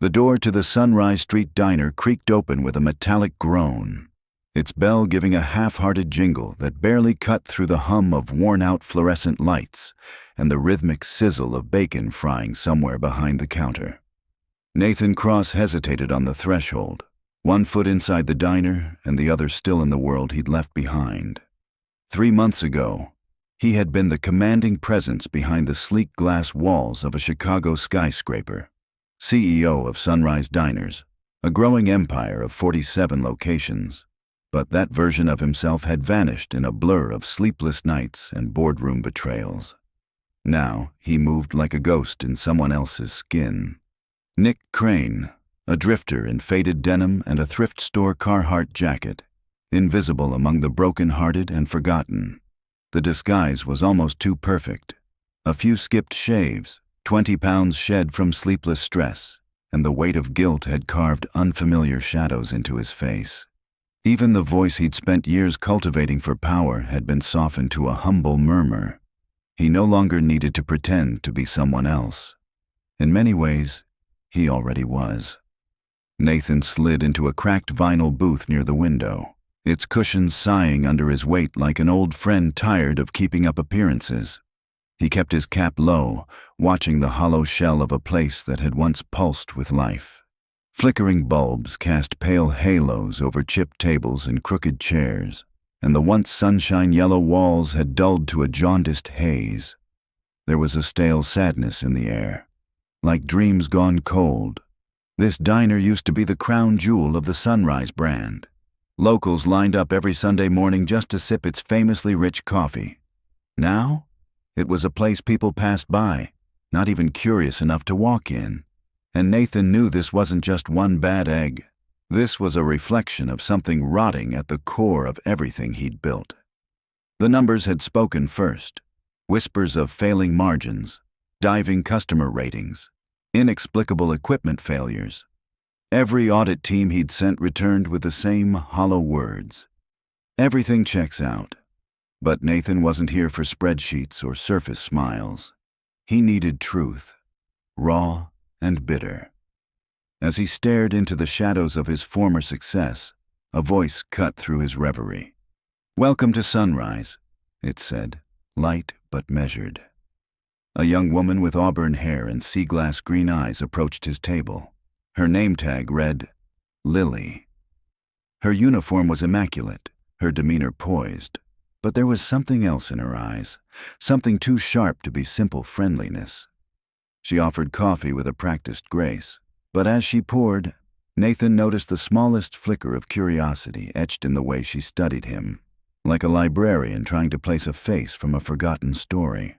The door to the Sunrise Street diner creaked open with a metallic groan, its bell giving a half-hearted jingle that barely cut through the hum of worn-out fluorescent lights and the rhythmic sizzle of bacon frying somewhere behind the counter. Nathan Cross hesitated on the threshold, one foot inside the diner and the other still in the world he'd left behind. 3 months ago, he had been the commanding presence behind the sleek glass walls of a Chicago skyscraper, CEO of Sunrise Diners, a growing empire of 47 locations. But that version of himself had vanished in a blur of sleepless nights and boardroom betrayals. Now he moved like a ghost in someone else's skin. Nick Crane, a drifter in faded denim and a thrift store Carhartt jacket, invisible among the broken-hearted and forgotten. The disguise was almost too perfect. A few skipped shaves, 20 pounds shed from sleepless stress, and the weight of guilt had carved unfamiliar shadows into his face. Even the voice he'd spent years cultivating for power had been softened to a humble murmur. He no longer needed to pretend to be someone else. In many ways, he already was. Nathan slid into a cracked vinyl booth near the window, its cushions sighing under his weight like an old friend tired of keeping up appearances. He kept his cap low, watching the hollow shell of a place that had once pulsed with life. Flickering bulbs cast pale halos over chipped tables and crooked chairs, and the once sunshine-yellow walls had dulled to a jaundiced haze. There was a stale sadness in the air, like dreams gone cold. This diner used to be the crown jewel of the Sunrise brand. Locals lined up every Sunday morning just to sip its famously rich coffee. Now, it was a place people passed by, not even curious enough to walk in. And Nathan knew this wasn't just one bad egg. This was a reflection of something rotting at the core of everything he'd built. The numbers had spoken first. Whispers of failing margins, diving customer ratings, inexplicable equipment failures. Every audit team he'd sent returned with the same hollow words. Everything checks out. But Nathan wasn't here for spreadsheets or surface smiles. He needed truth, raw and bitter. As he stared into the shadows of his former success, a voice cut through his reverie. "Welcome to Sunrise," it said, light but measured. A young woman with auburn hair and sea-glass green eyes approached his table. Her name tag read, Lily. Her uniform was immaculate, her demeanor poised, but there was something else in her eyes, something too sharp to be simple friendliness. She offered coffee with a practiced grace, but as she poured, Nathan noticed the smallest flicker of curiosity etched in the way she studied him, like a librarian trying to place a face from a forgotten story.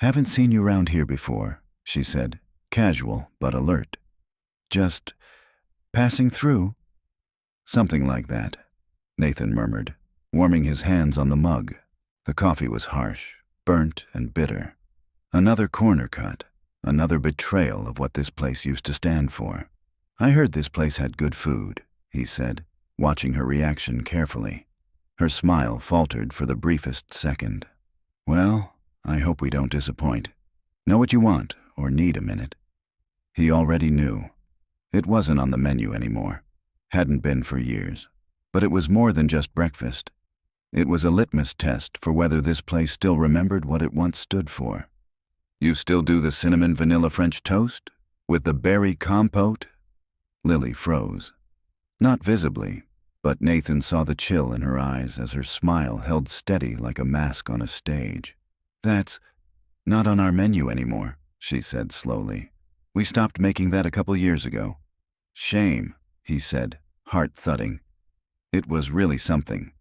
"Haven't seen you around here before," she said, casual but alert. "Just passing through?" "Something like that," Nathan murmured, warming his hands on the mug. The coffee was harsh, burnt and bitter. Another corner cut. Another betrayal of what this place used to stand for. "I heard this place had good food," he said, watching her reaction carefully. Her smile faltered for the briefest second. "Well, I hope we don't disappoint. Know what you want, or need a minute." He already knew. It wasn't on the menu anymore. Hadn't been for years. But it was more than just breakfast. It was a litmus test for whether this place still remembered what it once stood for. "You still do the cinnamon vanilla French toast? With the berry compote?" Lily froze. Not visibly, but Nathan saw the chill in her eyes as her smile held steady like a mask on a stage. "That's not on our menu anymore," she said slowly. "We stopped making that a couple years ago." "Shame," he said, heart thudding. It was really something.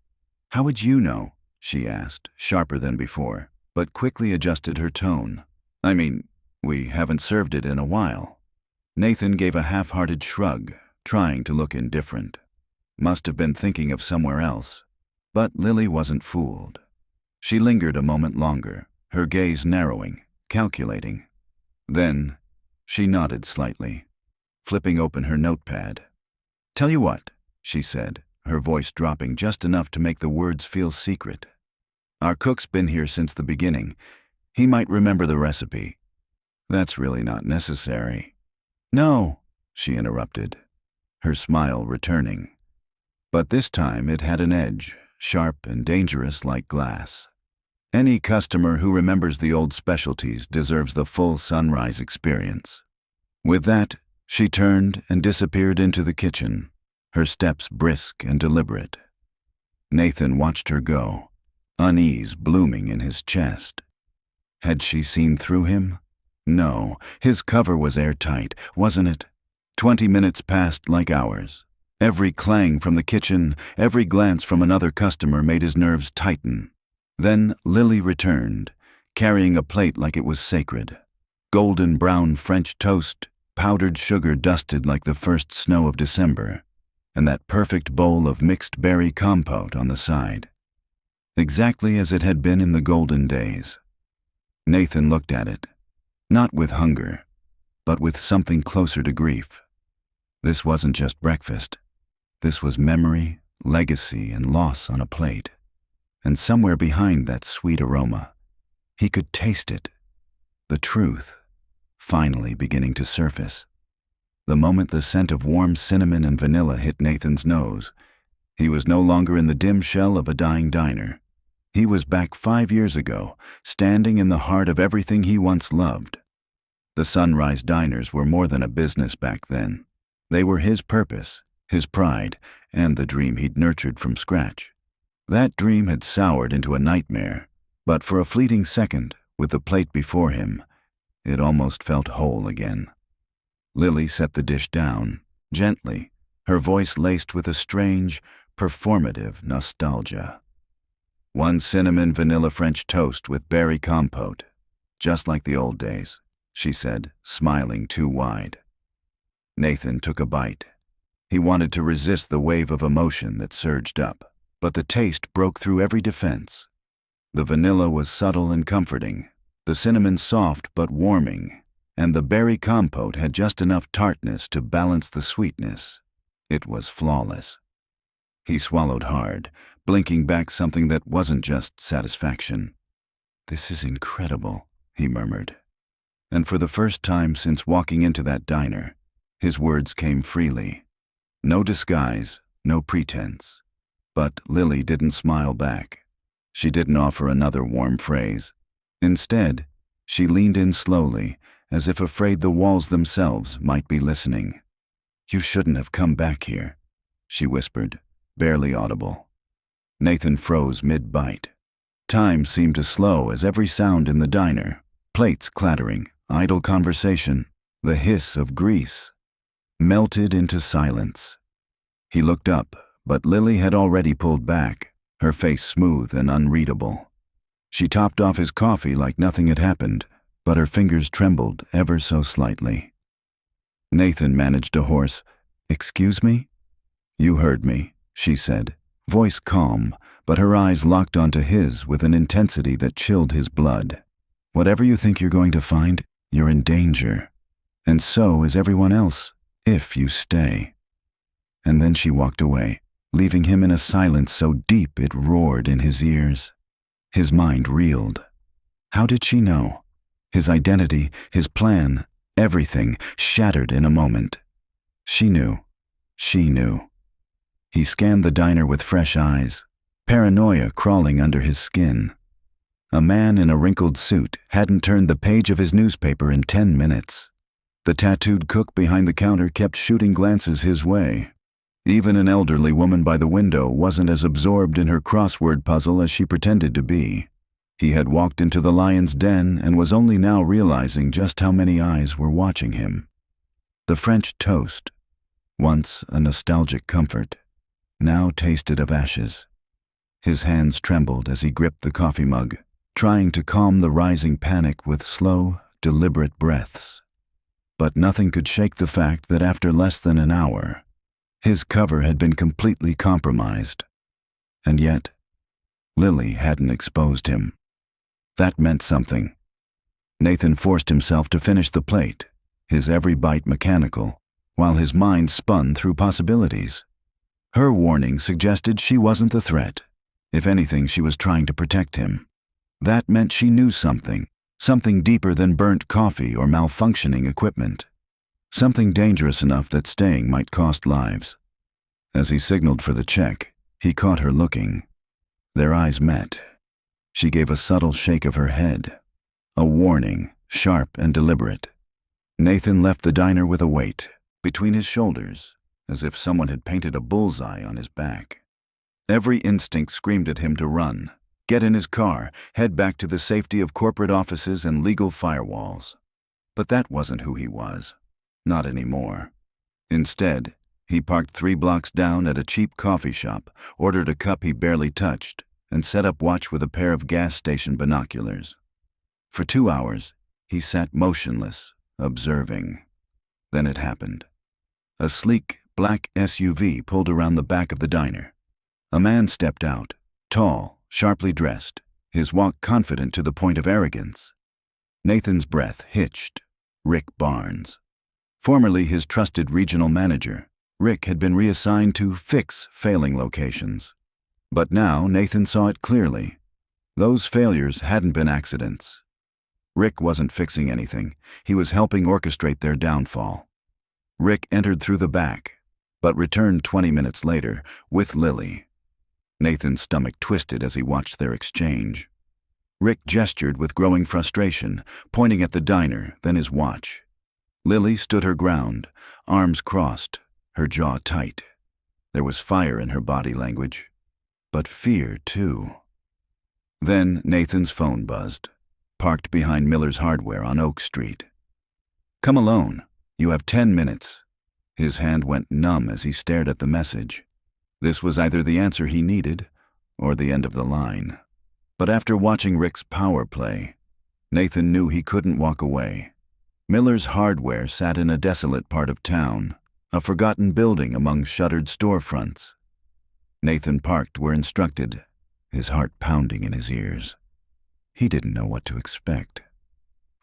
"How would you know?" she asked, sharper than before, but quickly adjusted her tone. "I mean, we haven't served it in a while." Nathan gave a half-hearted shrug, trying to look indifferent. Must have been thinking of somewhere else. But Lily wasn't fooled. She lingered a moment longer, her gaze narrowing, calculating. Then, she nodded slightly, flipping open her notepad. "Tell you what," she said, her voice dropping just enough to make the words feel secret. "Our cook's been here since the beginning. He might remember the recipe." "That's really not necessary." "No," she interrupted, her smile returning. But this time it had an edge, sharp and dangerous like glass. Any customer who remembers the old specialties deserves the full sunrise experience. With that, she turned and disappeared into the kitchen, her steps brisk and deliberate. Nathan watched her go, unease blooming in his chest. Had she seen through him? No, his cover was airtight, wasn't it? 20 minutes passed like hours. Every clang from the kitchen, every glance from another customer made his nerves tighten. Then Lily returned, carrying a plate like it was sacred. Golden brown French toast, powdered sugar dusted like the first snow of December, and that perfect bowl of mixed berry compote on the side. Exactly as it had been in the golden days. Nathan looked at it, not with hunger, but with something closer to grief. This wasn't just breakfast. This was memory, legacy, and loss on a plate. And somewhere behind that sweet aroma, he could taste it, the truth, finally beginning to surface. The moment the scent of warm cinnamon and vanilla hit Nathan's nose, he was no longer in the dim shell of a dying diner. He was back 5 years ago, standing in the heart of everything he once loved. The Sunrise Diners were more than a business back then. They were his purpose, his pride, and the dream he'd nurtured from scratch. That dream had soured into a nightmare, but for a fleeting second, with the plate before him, it almost felt whole again. Lily set the dish down, gently, her voice laced with a strange, performative nostalgia. 1 cinnamon vanilla French toast with berry compote, just like the old days, she said, smiling too wide. Nathan took a bite. He wanted to resist the wave of emotion that surged up, but the taste broke through every defense. The vanilla was subtle and comforting, the cinnamon soft but warming, and the berry compote had just enough tartness to balance the sweetness. It was flawless. He swallowed hard, blinking back something that wasn't just satisfaction. "This is incredible," he murmured. And for the first time since walking into that diner, his words came freely. No disguise, no pretense. But Lily didn't smile back. She didn't offer another warm phrase. Instead, she leaned in slowly, as if afraid the walls themselves might be listening. "You shouldn't have come back here," she whispered, barely audible. Nathan froze mid-bite. Time seemed to slow as every sound in the diner, plates clattering, idle conversation, the hiss of grease, melted into silence. He looked up, but Lily had already pulled back, her face smooth and unreadable. She topped off his coffee like nothing had happened, but her fingers trembled ever so slightly. Nathan managed a hoarse, "Excuse me?" "You heard me," she said, voice calm, but her eyes locked onto his with an intensity that chilled his blood. "Whatever you think you're going to find, you're in danger. And so is everyone else, if you stay." And then she walked away, leaving him in a silence so deep it roared in his ears. His mind reeled. How did she know? His identity, his plan, everything shattered in a moment. She knew. She knew. He scanned the diner with fresh eyes, paranoia crawling under his skin. A man in a wrinkled suit hadn't turned the page of his newspaper in 10 minutes. The tattooed cook behind the counter kept shooting glances his way. Even an elderly woman by the window wasn't as absorbed in her crossword puzzle as she pretended to be. He had walked into the lion's den and was only now realizing just how many eyes were watching him. The French toast, once a nostalgic comfort, now tasted of ashes. His hands trembled as he gripped the coffee mug, trying to calm the rising panic with slow, deliberate breaths. But nothing could shake the fact that after less than an hour, his cover had been completely compromised. And yet, Lily hadn't exposed him. That meant something. Nathan forced himself to finish the plate, his every bite mechanical, while his mind spun through possibilities. Her warning suggested she wasn't the threat. If anything, she was trying to protect him. That meant she knew something deeper than burnt coffee or malfunctioning equipment. Something dangerous enough that staying might cost lives. As he signaled for the check, he caught her looking. Their eyes met. She gave a subtle shake of her head. A warning, sharp and deliberate. Nathan left the diner with a weight between his shoulders, as if someone had painted a bullseye on his back. Every instinct screamed at him to run, get in his car, head back to the safety of corporate offices and legal firewalls. But that wasn't who he was. Not anymore. Instead, he parked 3 blocks down at a cheap coffee shop, ordered a cup he barely touched, and set up watch with a pair of gas station binoculars. For 2 hours, he sat motionless, observing. Then it happened. A sleek, black SUV pulled around the back of the diner. A man stepped out, tall, sharply dressed, his walk confident to the point of arrogance. Nathan's breath hitched. Rick Barnes. Formerly his trusted regional manager, Rick had been reassigned to fix failing locations. But now Nathan saw it clearly. Those failures hadn't been accidents. Rick wasn't fixing anything. He was helping orchestrate their downfall. Rick entered through the back, but returned 20 minutes later with Lily. Nathan's stomach twisted as he watched their exchange. Rick gestured with growing frustration, pointing at the diner, then his watch. Lily stood her ground, arms crossed, her jaw tight. There was fire in her body language, but fear too. Then Nathan's phone buzzed, parked behind Miller's Hardware on Oak Street. "Come alone. You have 10 minutes. His hand went numb as he stared at the message. This was either the answer he needed or the end of the line. But after watching Rick's power play, Nathan knew he couldn't walk away. Miller's Hardware sat in a desolate part of town, a forgotten building among shuttered storefronts. Nathan parked where instructed, his heart pounding in his ears. He didn't know what to expect.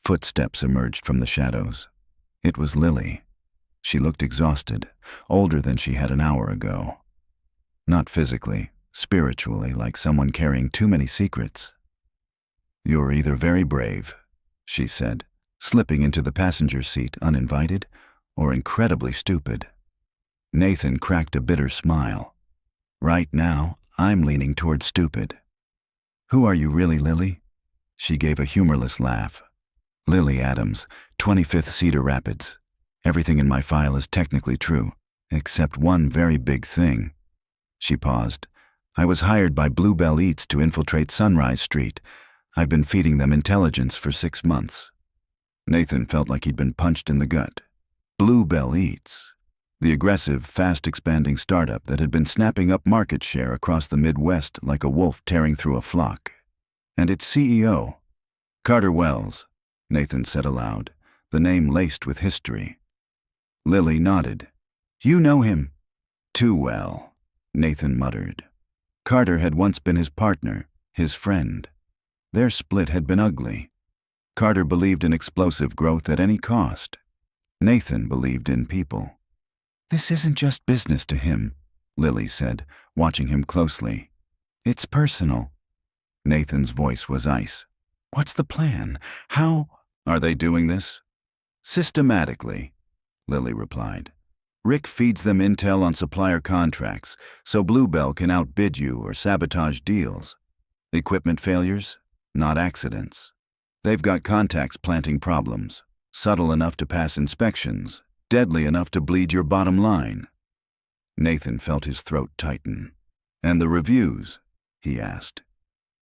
Footsteps emerged from the shadows. It was Lily. She looked exhausted, older than she had an hour ago. Not physically, spiritually, like someone carrying too many secrets. "You're either very brave," she said, slipping into the passenger seat uninvited, or incredibly stupid. Nathan cracked a bitter smile. "Right now, I'm leaning toward stupid." "Who are you really, Lily?" She gave a humorless laugh. "Lily Adams, 25th Cedar Rapids. Everything in my file is technically true, except one very big thing." She paused. "I was hired by Bluebell Eats to infiltrate Sunrise Street. I've been feeding them intelligence for 6 months. Nathan felt like he'd been punched in the gut. Bluebell Eats, the aggressive, fast-expanding startup that had been snapping up market share across the Midwest like a wolf tearing through a flock. And its CEO, Carter Wells, Nathan said aloud, the name laced with history. Lily nodded. "You know him." "Too well," Nathan muttered. Carter had once been his partner, his friend. Their split had been ugly. Carter believed in explosive growth at any cost. Nathan believed in people. "This isn't just business to him," Lily said, watching him closely. "It's personal." Nathan's voice was ice. "What's the plan? How are they doing this?" "Systematically," Lily replied. "Rick feeds them intel on supplier contracts, so Bluebell can outbid you or sabotage deals. Equipment failures? Not accidents. They've got contacts planting problems, subtle enough to pass inspections, deadly enough to bleed your bottom line." Nathan felt his throat tighten. "And the reviews?" he asked.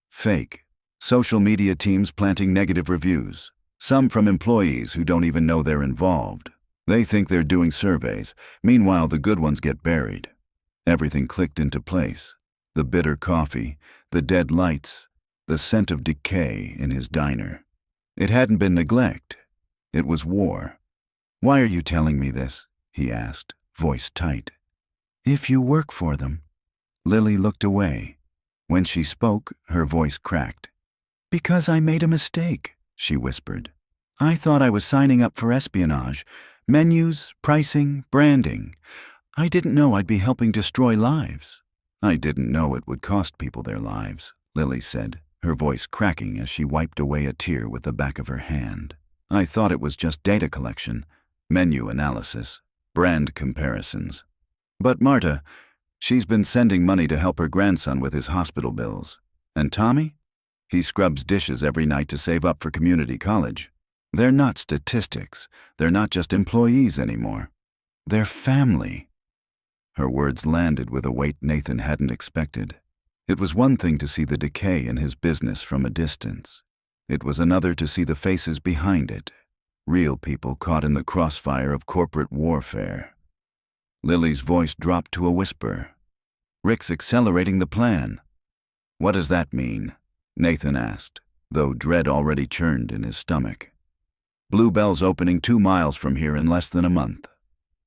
"Fake. Social media teams planting negative reviews. Some from employees who don't even know they're involved. They think they're doing surveys. Meanwhile, the good ones get buried." Everything clicked into place. The bitter coffee, the dead lights, the scent of decay in his diner. It hadn't been neglect. It was war. "Why are you telling me this?" he asked, voice tight. "If you work for them." Lily looked away. When she spoke, her voice cracked. "Because I made a mistake," she whispered. "I thought I was signing up for espionage. Menus, pricing, branding. I didn't know I'd be helping destroy lives." "I didn't know it would cost people their lives," Lily said, her voice cracking as she wiped away a tear with the back of her hand. "I thought it was just data collection. menu analysis, brand comparisons. But Marta, she's been sending money to help her grandson with his hospital bills. And Tommy? He scrubs dishes every night to save up for community college. They're not statistics. They're not just employees anymore. They're family. Her words landed with a weight Nathan hadn't expected. It was one thing to see the decay in his business from a distance. It was another to see the faces behind it. Real people caught in the crossfire of corporate warfare. Lily's voice dropped to a whisper. Rick's accelerating the plan. What does that mean? Nathan asked, though dread already churned in his stomach. Bluebell's opening 2 miles from here in less than a month.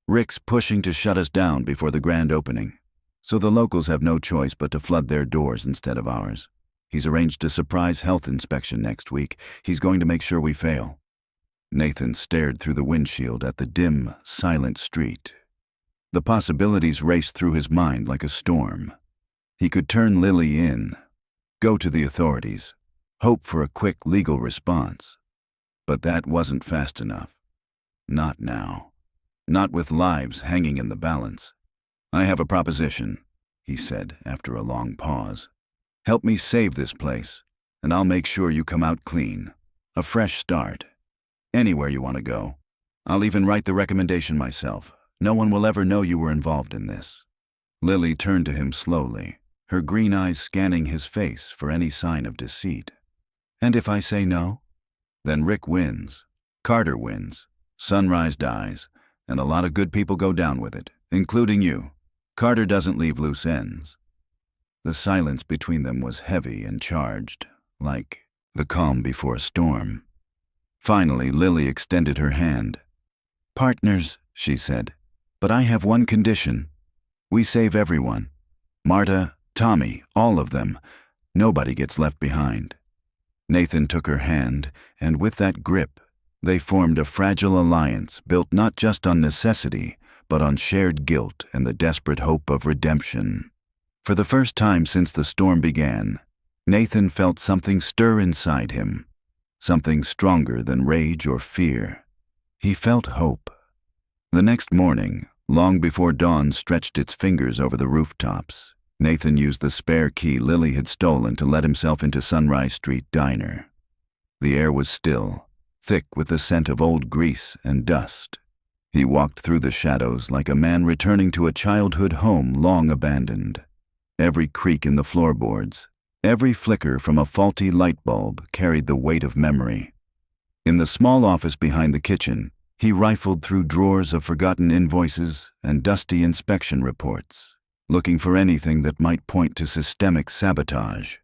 Rick's pushing to shut us down before the grand opening, so the locals have no choice but to flood their doors instead of ours. He's arranged a surprise health inspection next week. He's going to make sure we fail. Nathan stared through the windshield at the dim, silent street. The possibilities raced through his mind like a storm. He could turn Lily in, go to the authorities, hope for a quick legal response. But that wasn't fast enough. Not now. Not with lives hanging in the balance. I have a proposition, he said after a long pause. Help me save this place, and I'll make sure you come out clean. A fresh start. Anywhere you want to go. I'll even write the recommendation myself. No one will ever know you were involved in this. Lily turned to him slowly, her green eyes scanning his face for any sign of deceit. And if I say no? Then Rick wins. Carter wins. Sunrise dies, and a lot of good people go down with it, including you. Carter doesn't leave loose ends. The silence between them was heavy and charged, like the calm before a storm. Finally, Lily extended her hand. Partners, she said, but I have one condition. We save everyone. Marta, Tommy, all of them. Nobody gets left behind. Nathan took her hand, and with that grip, they formed a fragile alliance built not just on necessity, but on shared guilt and the desperate hope of redemption. For the first time since the storm began, Nathan felt something stir inside him, something stronger than rage or fear. He felt hope. The next morning, long before dawn stretched its fingers over the rooftops, Nathan used the spare key Lily had stolen to let himself into Sunrise Street Diner. The air was still, thick with the scent of old grease and dust. He walked through the shadows like a man returning to a childhood home long abandoned. Every creak in the floorboards, every flicker from a faulty light bulb carried the weight of memory. In the small office behind the kitchen, he rifled through drawers of forgotten invoices and dusty inspection reports, looking for anything that might point to systemic sabotage.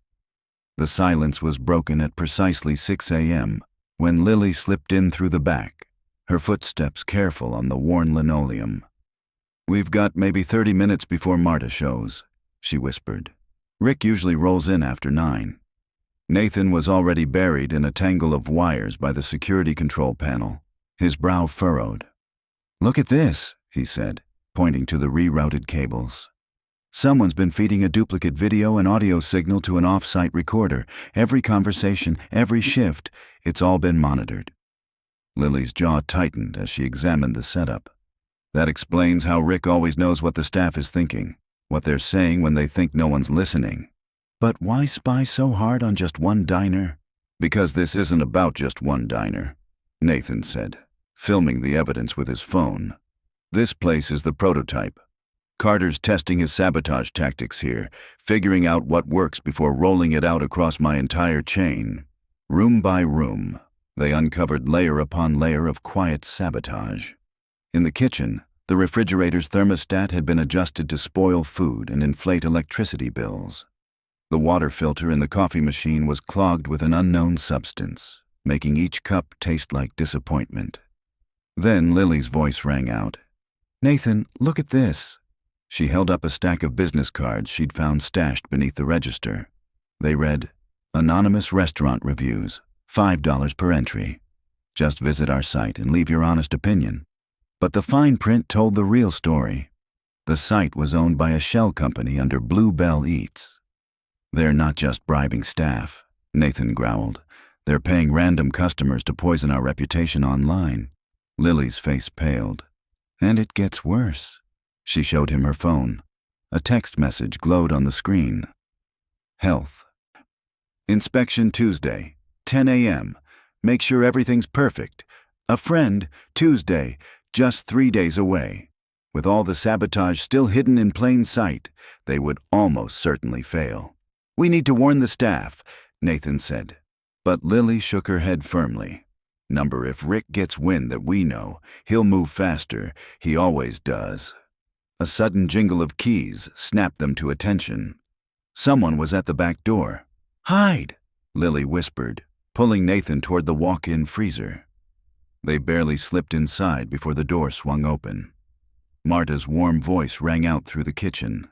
The silence was broken at precisely 6 a.m. when Lily slipped in through the back, her footsteps careful on the worn linoleum. We've got maybe 30 minutes before Marta shows, she whispered. Rick usually rolls in after 9. Nathan was already buried in a tangle of wires by the security control panel, his brow furrowed. Look at this, he said, pointing to the rerouted cables. Someone's been feeding a duplicate video and audio signal to an off-site recorder. Every conversation, every shift, it's all been monitored. Lily's jaw tightened as she examined the setup. That explains how Rick always knows what the staff is thinking, what they're saying when they think no one's listening. But why spy so hard on just one diner? Because this isn't about just one diner, Nathan said, filming the evidence with his phone. This place is the prototype. Carter's testing his sabotage tactics here, figuring out what works before rolling it out across my entire chain. Room by room, they uncovered layer upon layer of quiet sabotage. In the kitchen, the refrigerator's thermostat had been adjusted to spoil food and inflate electricity bills. The water filter in the coffee machine was clogged with an unknown substance, making each cup taste like disappointment. Then Lily's voice rang out. Nathan, look at this. She held up a stack of business cards she'd found stashed beneath the register. They read, Anonymous Restaurant Reviews, $5 per entry. Just visit our site and leave your honest opinion. But the fine print told the real story. The site was owned by a shell company under Bluebell Eats. They're not just bribing staff, Nathan growled. They're paying random customers to poison our reputation online. Lily's face paled. And it gets worse. She showed him her phone. A text message glowed on the screen. Health. Inspection Tuesday, 10 a.m. Make sure everything's perfect. A friend, Tuesday, just 3 days away. With all the sabotage still hidden in plain sight, they would almost certainly fail. We need to warn the staff, Nathan said. But Lily shook her head firmly. Number, if Rick gets wind that we know, he'll move faster. He always does. A sudden jingle of keys snapped them to attention. Someone was at the back door. Hide, Lily whispered, pulling Nathan toward the walk-in freezer. They barely slipped inside before the door swung open. Marta's warm voice rang out through the kitchen.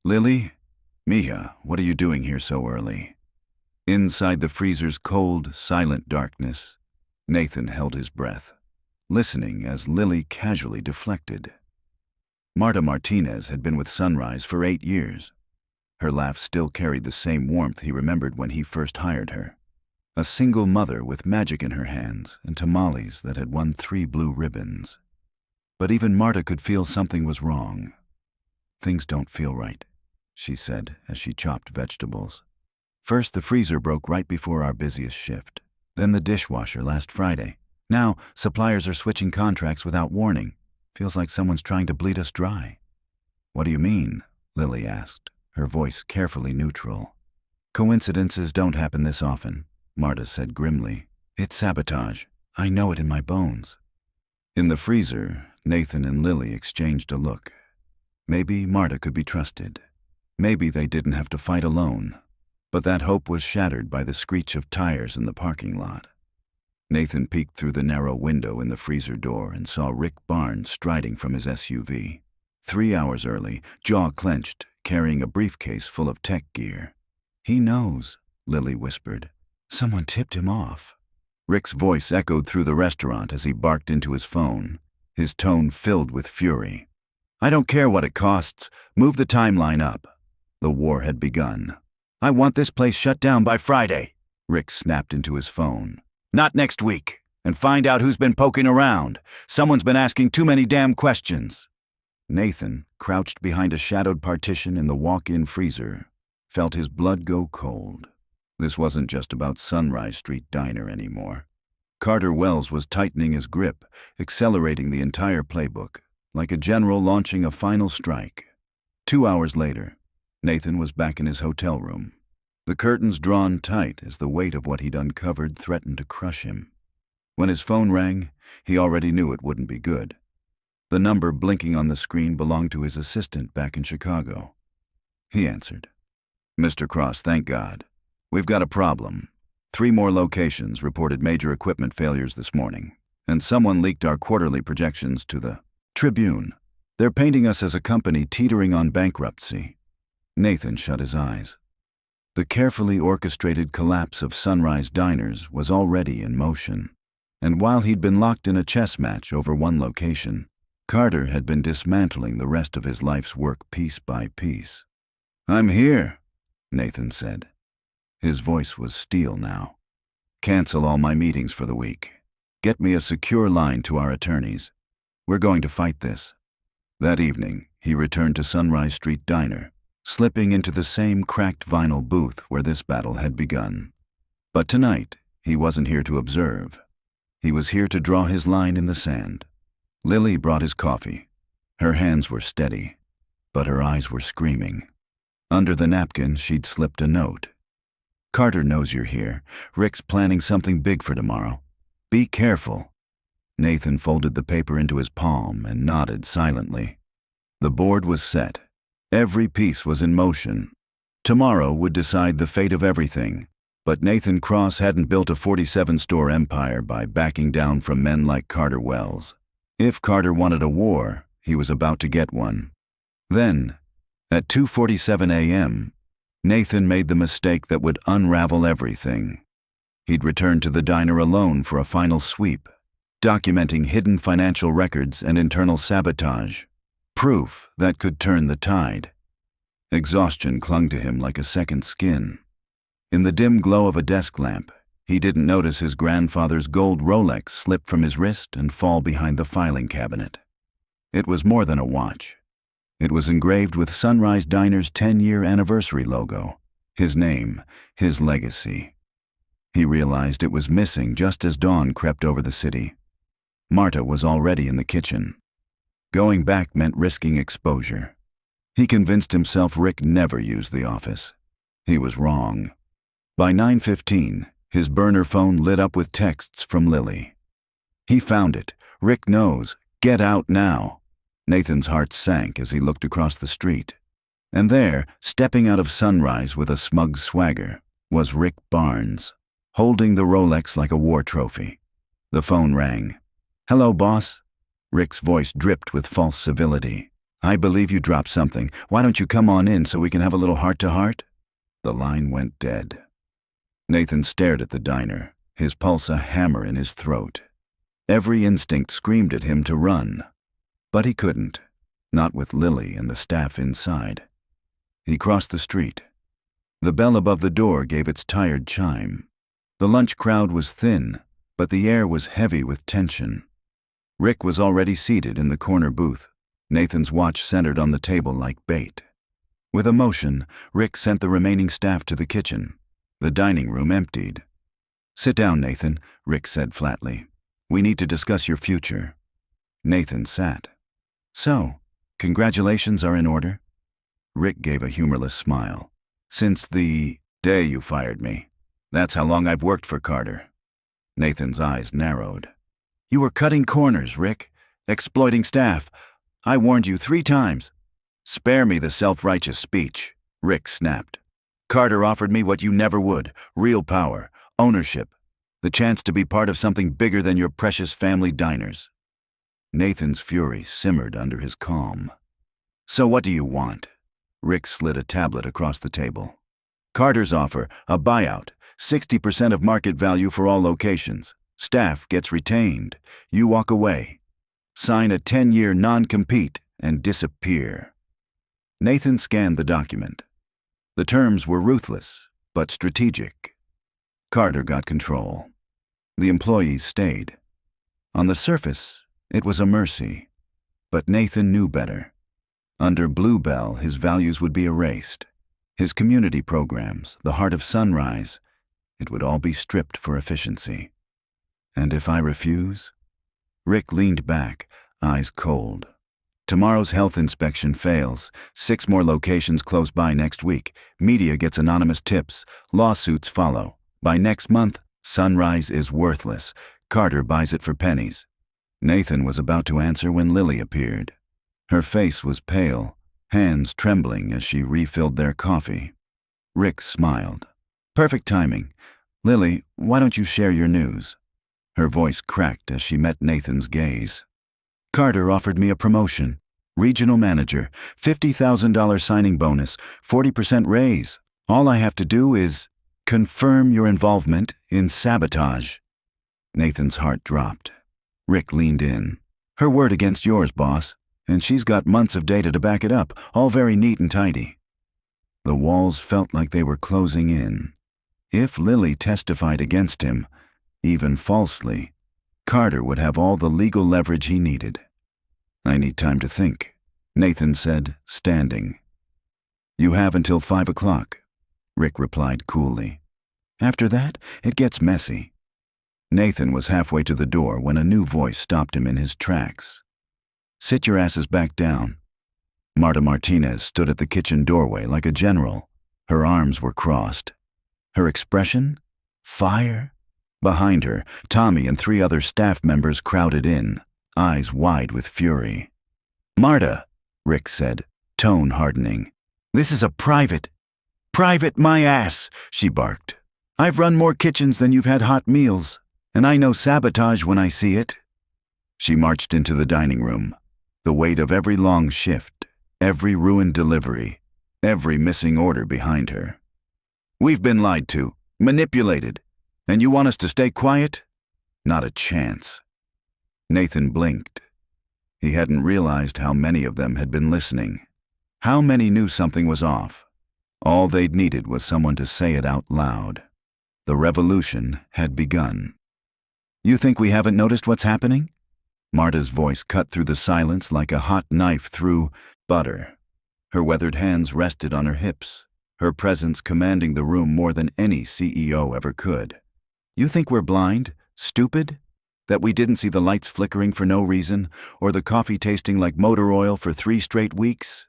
Lily? Mija, what are you doing here so early? Inside the freezer's cold, silent darkness, Nathan held his breath, listening as Lily casually deflected. Marta Martinez had been with Sunrise for 8 years. Her laugh still carried the same warmth he remembered when he first hired her. A single mother with magic in her hands and tamales that had won 3 blue ribbons. But even Marta could feel something was wrong. Things don't feel right, she said as she chopped vegetables. First, the freezer broke right before our busiest shift. Then the dishwasher last Friday. Now, suppliers are switching contracts without warning. Feels like someone's trying to bleed us dry. What do you mean? Lily asked, her voice carefully neutral. Coincidences don't happen this often, Marta said grimly. It's sabotage. I know it in my bones. In the freezer, Nathan and Lily exchanged a look. Maybe Marta could be trusted. Maybe they didn't have to fight alone. But that hope was shattered by the screech of tires in the parking lot. Nathan peeked through the narrow window in the freezer door and saw Rick Barnes striding from his SUV. 3 hours early, jaw clenched, carrying a briefcase full of tech gear. He knows, Lily whispered. Someone tipped him off. Rick's voice echoed through the restaurant as he barked into his phone, his tone filled with fury. I don't care what it costs. Move the timeline up. The war had begun. I want this place shut down by Friday, Rick snapped into his phone. Not next week. And find out who's been poking around. Someone's been asking too many damn questions. Nathan, crouched behind a shadowed partition in the walk-in freezer, felt his blood go cold. This wasn't just about Sunrise Street Diner anymore. Carter Wells was tightening his grip, accelerating the entire playbook, like a general launching a final strike. 2 hours later, Nathan was back in his hotel room, the curtains drawn tight as the weight of what he'd uncovered threatened to crush him. When his phone rang, he already knew it wouldn't be good. The number blinking on the screen belonged to his assistant back in Chicago. He answered. Mr. Cross, thank God. We've got a problem. 3 more locations reported major equipment failures this morning, and someone leaked our quarterly projections to the Tribune. They're painting us as a company teetering on bankruptcy. Nathan shut his eyes. The carefully orchestrated collapse of Sunrise Diners was already in motion, and while he'd been locked in a chess match over one location, Carter had been dismantling the rest of his life's work piece by piece. I'm here, Nathan said. His voice was steel now. Cancel all my meetings for the week. Get me a secure line to our attorneys. We're going to fight this. That evening, he returned to Sunrise Street Diner, slipping into the same cracked vinyl booth where this battle had begun. But tonight, he wasn't here to observe. He was here to draw his line in the sand. Lily brought his coffee. Her hands were steady, but her eyes were screaming. Under the napkin, she'd slipped a note. Carter knows you're here. Rick's planning something big for tomorrow. Be careful. Nathan folded the paper into his palm and nodded silently. The board was set. Every piece was in motion. Tomorrow would decide the fate of everything, but Nathan Cross hadn't built a 47-store empire by backing down from men like Carter Wells. If Carter wanted a war, he was about to get one. Then, at 2:47 a.m., Nathan made the mistake that would unravel everything. He'd returned to the diner alone for a final sweep, documenting hidden financial records and internal sabotage, proof that could turn the tide. Exhaustion clung to him like a second skin. In the dim glow of a desk lamp, He didn't notice his grandfather's gold Rolex slip from his wrist and fall behind the filing cabinet. It was more than a watch. It was engraved with Sunrise Diner's 10-year anniversary logo, his name, his legacy. He realized it was missing just as dawn crept over the city. Marta was already in the kitchen. Going back meant risking exposure. He convinced himself Rick never used the office. He was wrong. By 9:15, his burner phone lit up with texts from Lily. He found it. Rick knows. Get out now. Nathan's heart sank as he looked across the street. And there, stepping out of Sunrise with a smug swagger, was Rick Barnes, holding the Rolex like a war trophy. The phone rang. "Hello, boss." Rick's voice dripped with false civility. "I believe you dropped something. Why don't you come on in so we can have a little heart-to-heart?" The line went dead. Nathan stared at the diner, his pulse a hammer in his throat. Every instinct screamed at him to run. But he couldn't, not with Lily and the staff inside. He crossed the street. The bell above the door gave its tired chime. The lunch crowd was thin, but the air was heavy with tension. Rick was already seated in the corner booth, Nathan's watch centered on the table like bait. With a motion, Rick sent the remaining staff to the kitchen. The dining room emptied. "Sit down, Nathan," Rick said flatly. "We need to discuss your future." Nathan sat. "So, congratulations are in order?" Rick gave a humorless smile. "Since the day you fired me. That's how long I've worked for Carter." Nathan's eyes narrowed. "You were cutting corners, Rick. Exploiting staff. I warned you 3 times. "Spare me the self-righteous speech," Rick snapped. "Carter offered me what you never would, real power, ownership, the chance to be part of something bigger than your precious family diners." Nathan's fury simmered under his calm. "So what do you want?" Rick slid a tablet across the table. "Carter's offer, a buyout, 60% of market value for all locations. Staff gets retained. You walk away. Sign a 10-year non-compete and disappear." Nathan scanned the document. The terms were ruthless, but strategic. Carter got control. The employees stayed. On the surface, it was a mercy, but Nathan knew better. Under Bluebell, his values would be erased. His community programs, the heart of Sunrise, it would all be stripped for efficiency. "And if I refuse?" Rick leaned back, eyes cold. "Tomorrow's health inspection fails. 6 more locations close by next week. Media gets anonymous tips. Lawsuits follow. By next month, Sunrise is worthless. Carter buys it for pennies." Nathan was about to answer when Lily appeared. Her face was pale, hands trembling as she refilled their coffee. Rick smiled. "Perfect timing. Lily, why don't you share your news?" Her voice cracked as she met Nathan's gaze. "Carter offered me a promotion. Regional manager, $50,000 signing bonus, 40% raise. All I have to do is confirm your involvement in Sabotage." Nathan's heart dropped. Rick leaned in. "Her word against yours, boss. And she's got months of data to back it up, all very neat and tidy." The walls felt like they were closing in. If Lily testified against him, even falsely, Carter would have all the legal leverage he needed. "I need time to think," Nathan said, standing. "You have until 5 o'clock," Rick replied coolly. "After that, it gets messy." Nathan was halfway to the door when a new voice stopped him in his tracks. "Sit your asses back down." Marta Martinez stood at the kitchen doorway like a general. Her arms were crossed. Her expression? Fire? Behind her, Tommy and 3 other staff members crowded in, eyes wide with fury. "Marta," Rick said, tone hardening. "This is a private." "Private my ass," she barked. "I've run more kitchens than you've had hot meals, and I know Sabotage when I see it." She marched into the dining room, the weight of every long shift, every ruined delivery, every missing order behind her. "We've been lied to, manipulated, and you want us to stay quiet? Not a chance." Nathan blinked. He hadn't realized how many of them had been listening. How many knew something was off? All they'd needed was someone to say it out loud. The revolution had begun. "You think we haven't noticed what's happening?" Marta's voice cut through the silence like a hot knife through butter. Her weathered hands rested on her hips, her presence commanding the room more than any CEO ever could. "You think we're blind? Stupid? That we didn't see the lights flickering for no reason, or the coffee tasting like motor oil for 3 straight weeks?"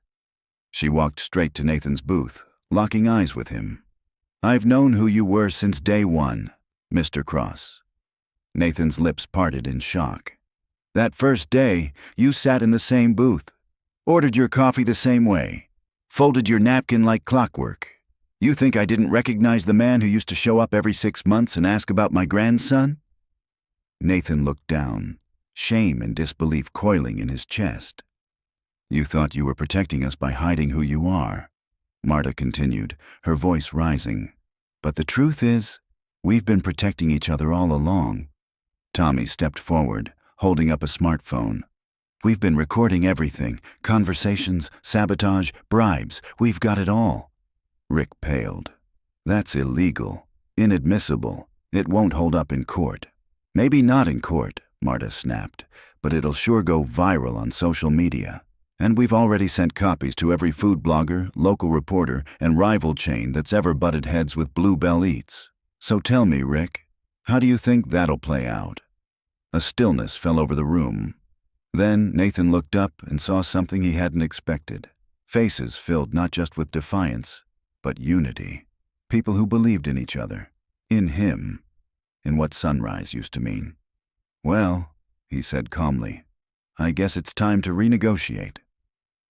She walked straight to Nathan's booth, locking eyes with him. "I've known who you were since day one, Mr. Cross." Nathan's lips parted in shock. "That first day, you sat in the same booth, ordered your coffee the same way, folded your napkin like clockwork. You think I didn't recognize the man who used to show up every 6 months and ask about my grandson?" Nathan looked down, shame and disbelief coiling in his chest. "You thought you were protecting us by hiding who you are," Marta continued, her voice rising. "But the truth is, we've been protecting each other all along." Tommy stepped forward, holding up a smartphone. "We've been recording everything, conversations, sabotage, bribes, we've got it all." Rick paled. "That's illegal, inadmissible. It won't hold up in court." "Maybe not in court," Marta snapped, "but it'll sure go viral on social media. And we've already sent copies to every food blogger, local reporter, and rival chain that's ever butted heads with Bluebell Eats. So tell me, Rick, how do you think that'll play out?" A stillness fell over the room. Then Nathan looked up and saw something he hadn't expected. Faces filled not just with defiance, but unity. People who believed in each other, in him, in what sunrise used to mean. "Well," he said calmly, "I guess it's time to renegotiate."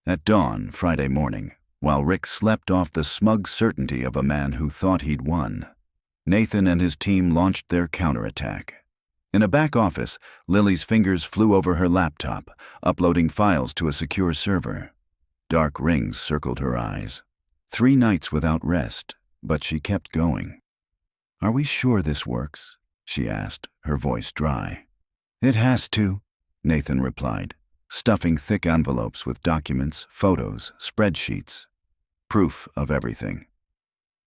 At dawn, Friday morning, while Rick slept off the smug certainty of a man who thought he'd won, Nathan and his team launched their counterattack. In a back office, Lily's fingers flew over her laptop, uploading files to a secure server. Dark rings circled her eyes. 3 nights without rest, but she kept going. "Are we sure this works?" she asked, her voice dry. "It has to," Nathan replied, stuffing thick envelopes with documents, photos, spreadsheets. Proof of everything.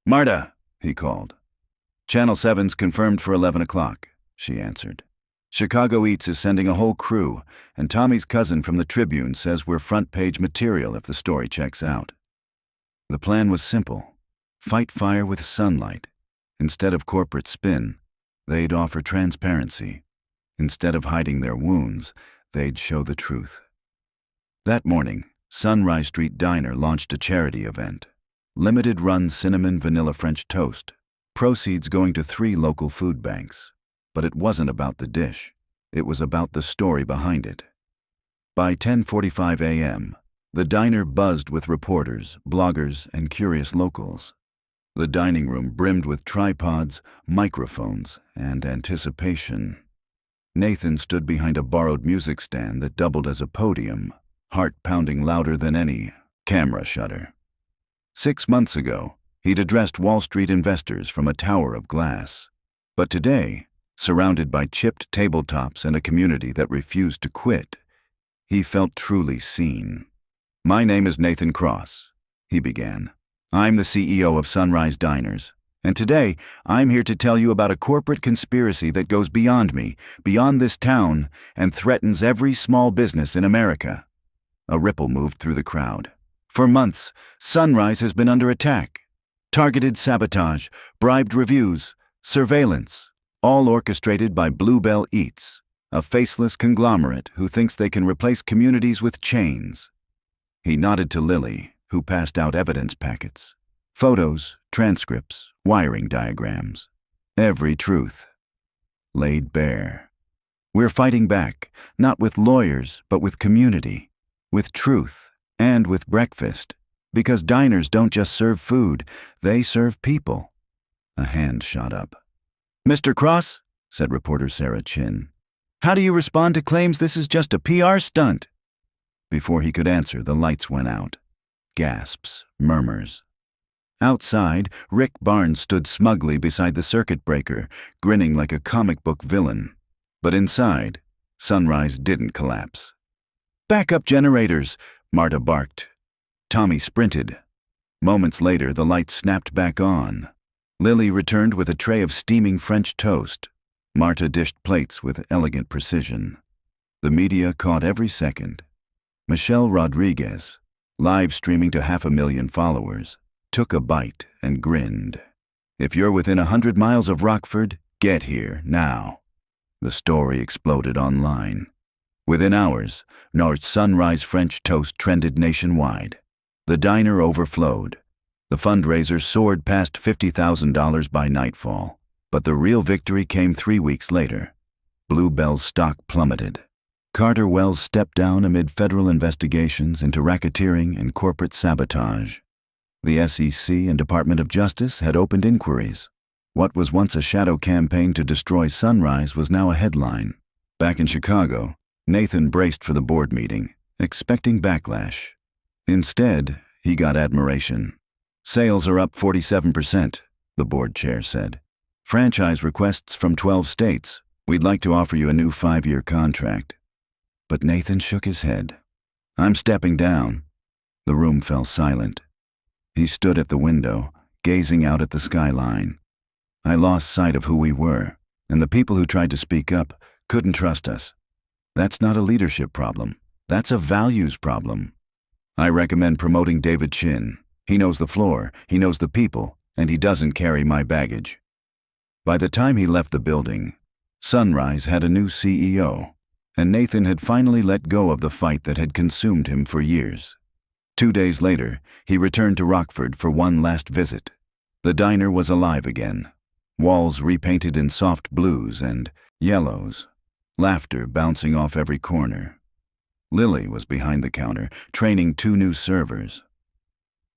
"Marta," he called. "Channel 7's confirmed for 11 o'clock, she answered. "Chicago Eats is sending a whole crew, and Tommy's cousin from the Tribune says we're front-page material if the story checks out." The plan was simple. Fight fire with sunlight. Instead of corporate spin, they'd offer transparency. Instead of hiding their wounds, they'd show the truth. That morning, Sunrise Street Diner launched a charity event. Limited-run cinnamon vanilla French toast. Proceeds going to 3 local food banks. But it wasn't about the dish. It was about the story behind it. By 10:45 a.m., the diner buzzed with reporters, bloggers, and curious locals. The dining room brimmed with tripods, microphones, and anticipation. Nathan stood behind a borrowed music stand that doubled as a podium, heart pounding louder than any camera shutter. 6 months ago, he'd addressed Wall Street investors from a tower of glass. But today, surrounded by chipped tabletops and a community that refused to quit, he felt truly seen. "My name is Nathan Cross," he began. "I'm the CEO of Sunrise Diners. And today, I'm here to tell you about a corporate conspiracy that goes beyond me, beyond this town, and threatens every small business in America." A ripple moved through the crowd. For months, Sunrise has been under attack. Targeted sabotage, bribed reviews, surveillance, all orchestrated by Bluebell Eats, a faceless conglomerate who thinks they can replace communities with chains. He nodded to Lily, who passed out evidence packets. Photos, transcripts, wiring diagrams. Every truth laid bare. "We're fighting back, not with lawyers, but with community, with truth, and with breakfast. Because diners don't just serve food, they serve people." A hand shot up. "Mr. Cross," said reporter Sarah Chin, "how do you respond to claims this is just a PR stunt?" Before he could answer, the lights went out. Gasps, murmurs. Outside, Rick Barnes stood smugly beside the circuit breaker, grinning like a comic book villain. But inside, Sunrise didn't collapse. "Backup generators," Marta barked. Tommy sprinted. Moments later, the lights snapped back on. Lily returned with a tray of steaming French toast. Marta dished plates with elegant precision. The media caught every second. Michelle Rodriguez, live streaming to 500,000 followers, took a bite and grinned. "If you're within 100 miles of Rockford, get here now." The story exploded online. Within hours, North's Sunrise French toast trended nationwide. The diner overflowed. The fundraiser soared past $50,000 by nightfall. But the real victory came 3 weeks later. Bluebell's stock plummeted. Carter Wells stepped down amid federal investigations into racketeering and corporate sabotage. The SEC and Department of Justice had opened inquiries. What was once a shadow campaign to destroy Sunrise was now a headline. Back in Chicago, Nathan braced for the board meeting, expecting backlash. Instead, he got admiration. "Sales are up 47%, the board chair said. "Franchise requests from 12 states. We'd like to offer you a new 5-year contract." But Nathan shook his head. "I'm stepping down." The room fell silent. He stood at the window, gazing out at the skyline. "I lost sight of who we were, and the people who tried to speak up couldn't trust us. That's not a leadership problem. That's a values problem. I recommend promoting David Chin. He knows the floor, he knows the people, and he doesn't carry my baggage." By the time he left the building, Sunrise had a new CEO, and Nathan had finally let go of the fight that had consumed him for years. 2 days later, he returned to Rockford for one last visit. The diner was alive again. Walls repainted in soft blues and yellows, laughter bouncing off every corner. Lily was behind the counter, training 2 new servers.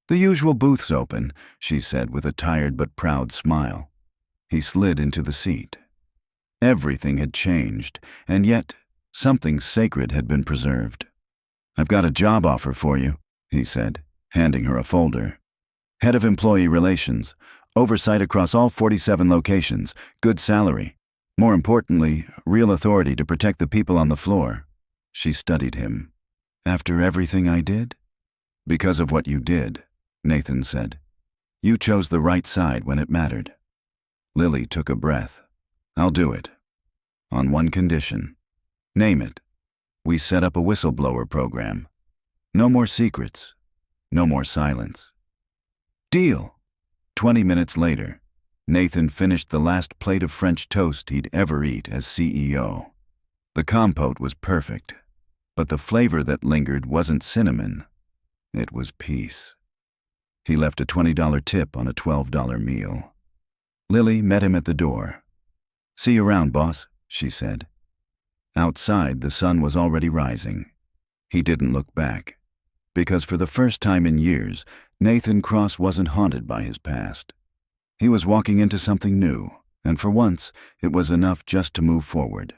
"The usual booth's open," she said with a tired but proud smile. He slid into the seat. Everything had changed, and yet something sacred had been preserved. "I've got a job offer for you," he said, handing her a folder. "Head of Employee Relations, oversight across all 47 locations, good salary. More importantly, real authority to protect the people on the floor." She studied him. "After everything I did?" "Because of what you did," Nathan said. "You chose the right side when it mattered." Lily took a breath. "I'll do it. On one condition." "Name it." "We set up a whistleblower program. No more secrets. No more silence." "Deal." 20 minutes later, Nathan finished the last plate of French toast he'd ever eat as CEO. The compote was perfect, but the flavor that lingered wasn't cinnamon. It was peace. He left a $20 tip on a $12 meal. Lily met him at the door. "See you around, boss," she said. Outside, the sun was already rising. He didn't look back, because for the first time in years, Nathan Cross wasn't haunted by his past. He was walking into something new, and for once, it was enough just to move forward.